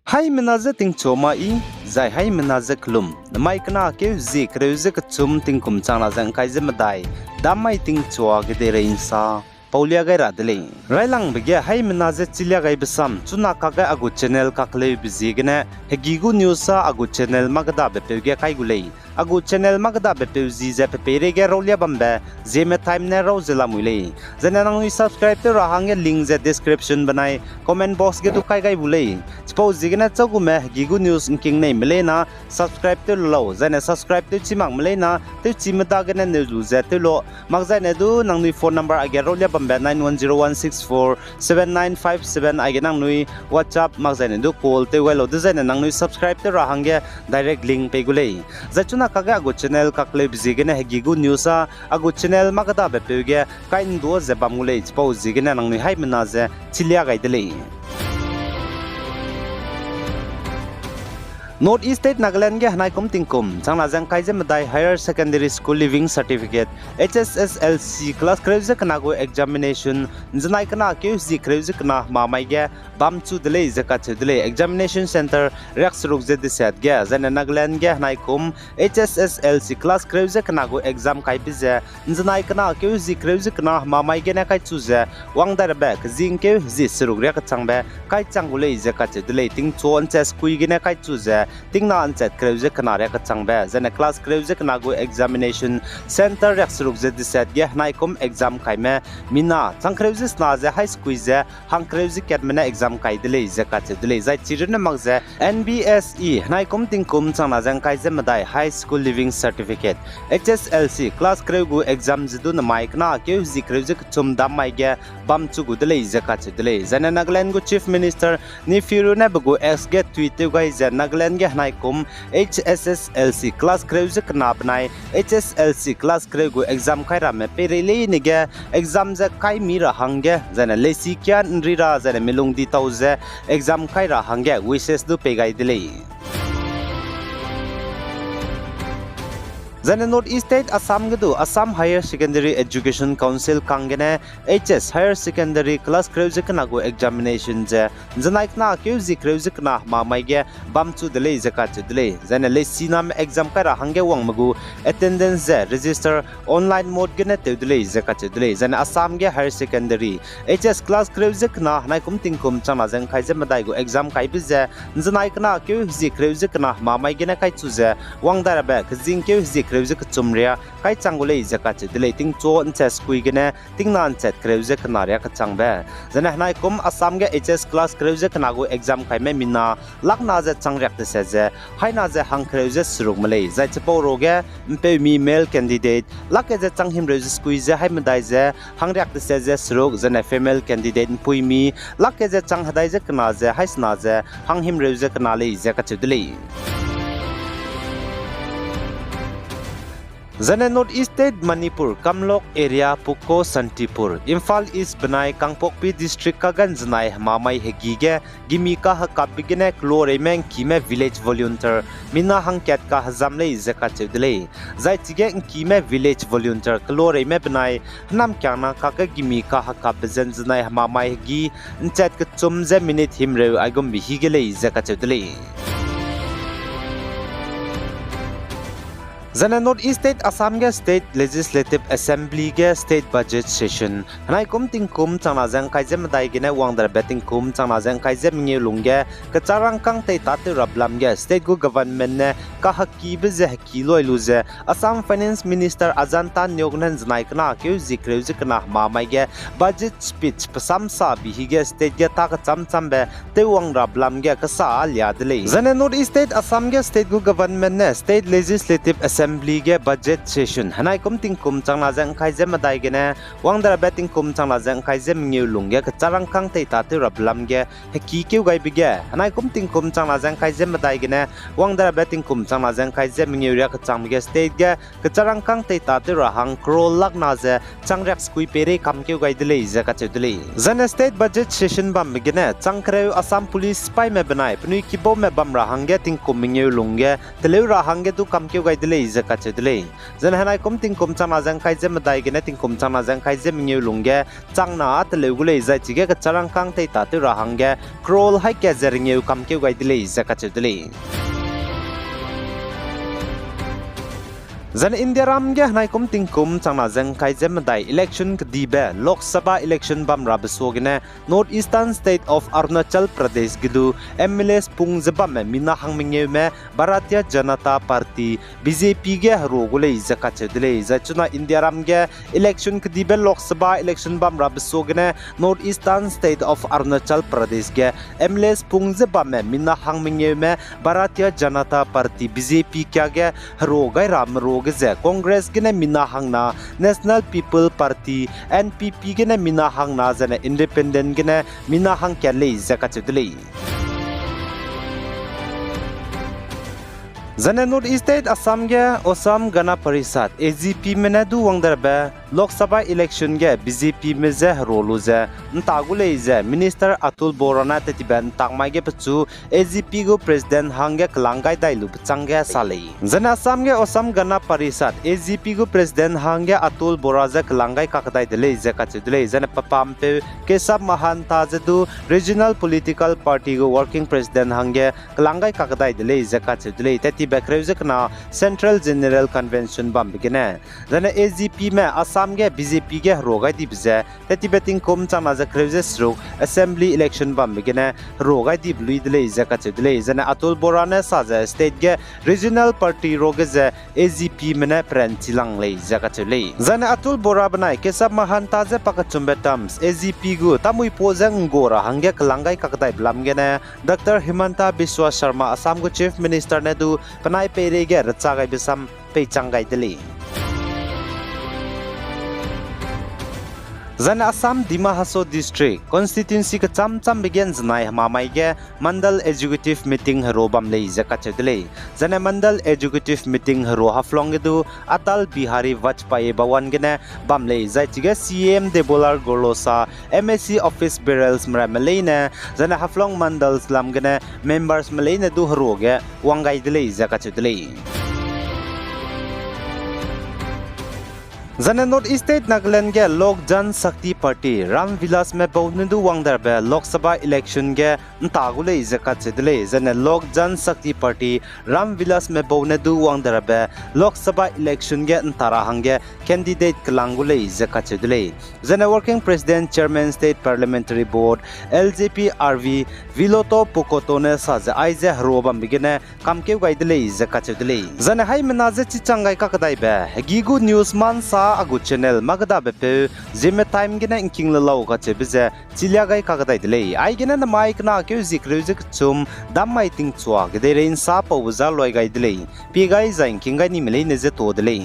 Hai menaza ting choma I zai hai menaza klum namai kana ke zi kreuze ka chum ting kum chana jang kai je madai damai ting chwa ge de rein sa paulia gai radle railang bege hai menaza chilia gai besam chuna ka ga agu channel ka kle bizi gene hegigu news sa agu channel magda be pe ge kai gulei agu channel magda be pe zi je pe pere ge rolia bambe Zeme time ne ro zela muile jana nang ni subscribe te rahang ge link je description banai comment box ge tu kai gai bulei suppose jigna chagu me gigu news king nei melena subscribe te lo jana subscribe te chimang melena te chimata ge ne lu je te lo mag jai ne du nang ni phone number age rolia bambe 9101647957 age nang nui whatsapp mag jai ne du call te welo de jana nang nui subscribe te rahang ge direct link pe gulei jachuna kaga agu channel kakle bizigene hegigu news agu channel magada bepege kain do je bamule suppose jigena nang ni hai mena je chilia gaidele North East State Nagaland ge hanai kum tingkum changna jang kai je madai higher secondary school living certificate HSSLC class kreuze kana go examination janai kana ke zi kreuze kana mamai ge bam chu dele jaka chedele examination center rex ruk je disat ge jana Nagaland ge hanai kum HSSLC class kreuze kana go exam kai bize janai kana ke zi kreuze kana mamai ge na kai chu je wang dar ba jing ke zi suruk re ka changbe kai changule jaka chedele ting chon ches kui ge na kai chu je Ting na ancet kreuze kanare ka changbe jana class kreuze kana go examination center rex ruk je disat ge nai kom exam kai me mina chang kreuze sna je high school je hang kreuze ket mena exam kai dele je ka che dele jai chirne mag je NBSE nai kom ting kum changna jang kai je madai high school living certificate HSLC class kreu go exam jidu na mai kana ke ji kreuze chum dam mai ge bam chu gu dele je ka che dele jana Nagaland go chief minister ni firu na go ex get tweet gai je Nagaland ge hanai kum HSSLC class kreuze kana banai HSLC class kreu go exam khai ra me perele ni ge exam ja kai mi ra hangge jana lesi kyan rira jana melung di tauze exam khai ra hangge wishes du pe gai dile Jana North East State Assam gedu Assam Higher Secondary Education Council kangene HS Higher Secondary Class kreuze kana go examination je janai kana kyuzi kreuze kana mamai ge bamchu dele jaka chudle jana le sinam exam kara hange wang magu attendance je register online mode gene tedle jaka chudle jana Assam ge Higher Secondary HS class kreuze kana hanai kum tingkum chana jang khai je madai go exam kai bi je janai kana kyuzi kreuze kana mamai ge na kai chu je wang dara ba jing kyuzi kreuze ka chumria kai changule jaka chedele ting chon ches kui gene ting nan chet kreuze kana ria ka changbe jana hanai kum Assam ge HS class kreuze kana go exam kai me mina lakna je changryak te se je haina je hang kreuze suruk malei jai chepo roge mpe mi male candidate lak je changhim reus kui je hai madai je hangryak te se je suruk jana female candidate pui mi lak je chang hadai je kana je haisna je hanghim reus kana le je ka chedele Jana North East State Manipur Kamlok area Pukko Santipur Imphal East Banai Kangpokpi district kagan janai mamai hegige gimika hakapigene kloremeng kime village volunteer mina hangket ka hazamle zaka chedle jai chige kime village volunteer kloreme banai nam kyana ka ka gimika hakap jan janai mamai hegi nchat ka chumje minute himre agum bihigele zaka chedle Jana North East State Assam ge State Legislative Assembly ge State Budget Session hanai kum ting kum changna jang kai jem dai gene wangdar betting kum changna jang kai jem nge lungge ka charang kang te ta te rablam ge state go government ne ka hakki be je hakki loi lu je Assam Finance Minister Ajanta Nyognan janai kana ke zikreu kana ma mai ge budget speech pasam sa bi hi ge state ge ta ka cham cham be te wang rablam ge ka sa lia dele Jana North East State Assam ge state go government ne State Legislative Assembly ge budget session hanai kum ting kum changna jang khai je madai gene wangdar betting kum changna jang khai je mngiu lungge ka charang kang te ta te rablam ge heki keu gai bige hanai kum ting kum changna jang khai je madai gene wangdar betting kum changna jang khai je mngiu ria ka chang ge state ge ka charang kang te ta te ra hang crore lak na je changrak skui pere kam keu gai dele je ka chedele jana state budget session bam gene changkreu Assam police spy me banai pnui kibo me bam ra hang ge ting kum mngiu lungge tele ra hang ge tu kam keu gai dele zaka chudle zan hanai kum ting kum chana jang kai jem dai gene ting kum chana jang kai jem ngiu lungge changna at legule zai chige ka charang kang tei ta tu rahangge krol hai ke zeringiu kam ke gai dile zaka chudle zan India ram ge hanai kum ting kum chana jang kai jem dai election kdibe Lok Sabha election bam rab sogene North Eastern State of Arunachal Pradesh gidu MLS pung zabam mina hangmingye me Bharatiya Janata Party BJP ge rogule zaka chedle zachuna India ram ge election kdibe Lok Sabha election bam rab sogene North Eastern State of Arunachal Pradesh ge MLS pung zabam mina hangmingye me Bharatiya Janata Party BJP kya ge rogai ram Congress gene mina hangna National People Party NPP gene mina hangna jane independent gene mina hang kyale zaka chudle Zane North State Assam ge Assam Gana Parishad AGP menadu wangdarbe Lok Sabha election ge BJP meze roluze ntagule ze Minister Atul Borana tetiban takmai ge pachu AGP go President hange klangai dailu changge salei Zane Assam ge Assam Gana Parishad AGP go President hange Atul Boraja klangai kakdai dele ze kachudle zane papampe Kesab Mahanta jedu Regional Political Party go Working President hange klangai kakdai dele ze kachudle teti Bakrewzekna Central General Convention bam begine zane AGP me Assam ge BJP ge rogai dibze teti betting kom chama za krewze srok assembly election bam begine rogai dib luidle zaka chedle zane Atul Borane saja state ge regional party rogeze AGP mena pranchilang le zaka chele zane Atul Bora banai Kesab Mahanta je pakachumbe tams AGP gu tamui pozang gora hangge klangai kakdai blamgene Dr. Himanta Biswa Sharma Assam go Chief Minister ne du Panai pere ge rachagai bisam pe changai deli Zan Assam Dima Haso District Constituency ka cham begin zanai mamai ge Mandal Executive Meeting haro bam lei zaka chedle Zan Mandal Executive Meeting haro haflong gedu Atal Bihari Vajpayee bawan gene bam lei zai chige CM Debolar Golosa MSc Office Barrels mramaleine Zan haflong Mandal slam gene members maleine du haro ge wangai dele zaka chedle Zane North State Nagaland ge Lok Jan Shakti Party Ram Vilas me bawnedu wangdarbe Lok Sabha election ge ntagule zaka chedle Zane Lok Jan Shakti Party Ram Vilas me bawnedu wangdarbe Lok Sabha election ge ntara hange candidate klangule zaka chedle Zane Working President Chairman State Parliamentary Board LJP RV Viloto Pokotone saja aize hrobam bigene kamke gaidle zaka chedle Zane hai menaje chichangai kakadai be gigu news man sa agu channel magda bepe Zeme time gena inking law ka chebize chiliagai kakadai dile ai gena na mic na ke zikruzik chum dammai ting chwa gede in sa pawza loi gai dile pi gai zain kingai ni mele ne je to dile